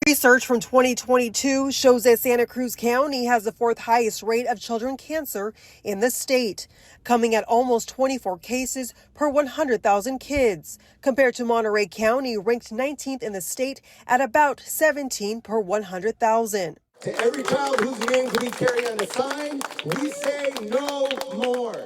Research from 2022 shows that Santa Cruz County has the fourth highest rate of children cancer in the state, coming at almost 24 cases per 100,000 kids, compared to Monterey County, ranked 19th in the state at about 17 per 100,000. To every child whose name could be carried on a sign, we say no more.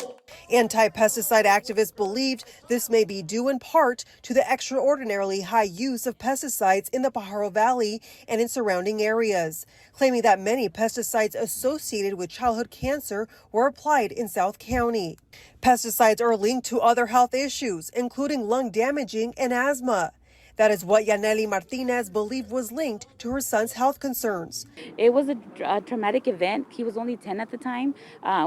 Anti-pesticide activists believed this may be due in part to the extraordinarily high use of pesticides in the Pajaro Valley and in surrounding areas, claiming that many pesticides associated with childhood cancer were applied in South County. Pesticides are linked to other health issues, including lung damaging and asthma. That is what Yaneli Martinez believed was linked to her son's health concerns. It was a traumatic event. He was only 10 at the time.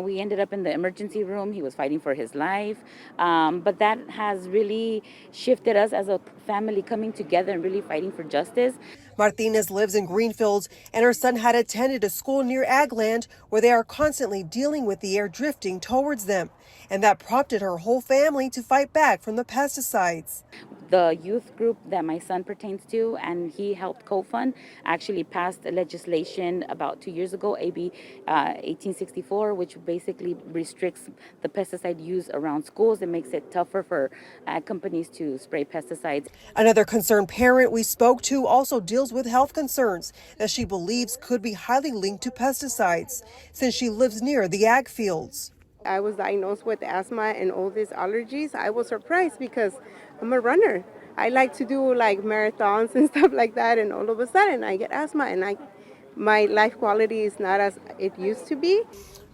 We ended up in the emergency room. He was fighting for his life. But that has really shifted us as a family coming together and really fighting for justice. Martinez lives in Greenfields, and her son had attended a school near Agland where they are constantly dealing with the air drifting towards them. And that prompted her whole family to fight back from the pesticides. The youth group that my son pertains to, and he helped co-fund, actually passed legislation about 2 years ago, AB 1864, which basically restricts the pesticide use around schools. It makes it tougher for companies to spray pesticides. Another concerned parent we spoke to also deals with health concerns that she believes could be highly linked to pesticides, since she lives near the ag fields. I was diagnosed with asthma and all these allergies. I was surprised because I'm a runner. I like to do like marathons and stuff like that, and all of a sudden I get asthma and my life quality is not as it used to be.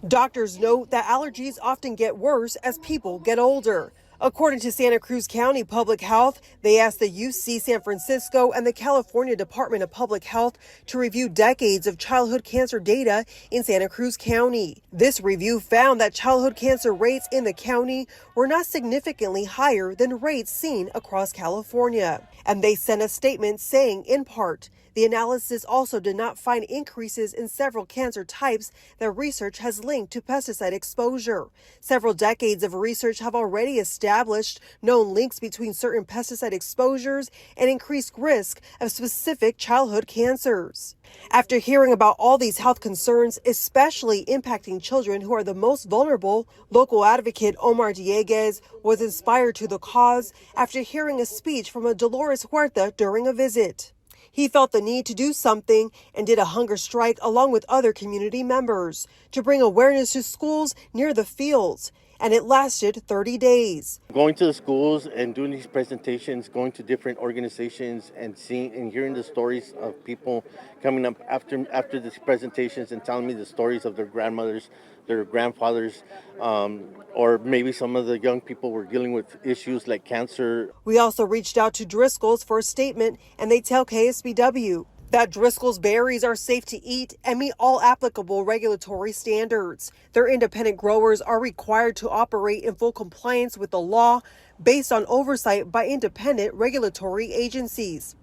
Doctors note that allergies often get worse as people get older. According to Santa Cruz County Public Health, they asked the UC San Francisco and the California Department of Public Health to review decades of childhood cancer data in Santa Cruz County. This review found that childhood cancer rates in the county were not significantly higher than rates seen across California. And they sent a statement saying, in part, the analysis also did not find increases in several cancer types that research has linked to pesticide exposure. Several decades of research have already established known links between certain pesticide exposures and increased risk of specific childhood cancers. After hearing about all these health concerns, especially impacting children who are the most vulnerable, local advocate Omar Dieguez was inspired to the cause after hearing a speech from a Dolores Huerta during a visit. He felt the need to do something and did a hunger strike along with other community members to bring awareness to schools near the fields, and it lasted 30 days. Going to the schools and doing these presentations, going to different organizations and seeing and hearing the stories of people coming up after these presentations and telling me the stories of their grandmothers, their grandfathers, or maybe some of the young people were dealing with issues like cancer. We also reached out to Driscoll's for a statement, and they tell KSBW that Driscoll's berries are safe to eat and meet all applicable regulatory standards. Their independent growers are required to operate in full compliance with the law based on oversight by independent regulatory agencies.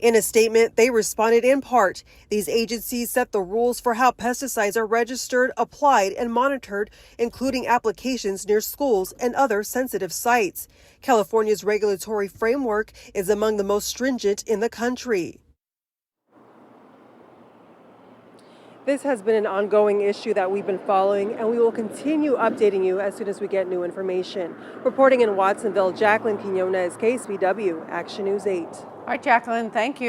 In a statement, they responded in part, these agencies set the rules for how pesticides are registered, applied, and monitored, including applications near schools and other sensitive sites. California's regulatory framework is among the most stringent in the country. This has been an ongoing issue that we've been following, and we will continue updating you as soon as we get new information. Reporting in Watsonville, Jacqueline Quinones, KSBW, Action News 8. All right, Jacqueline, thank you.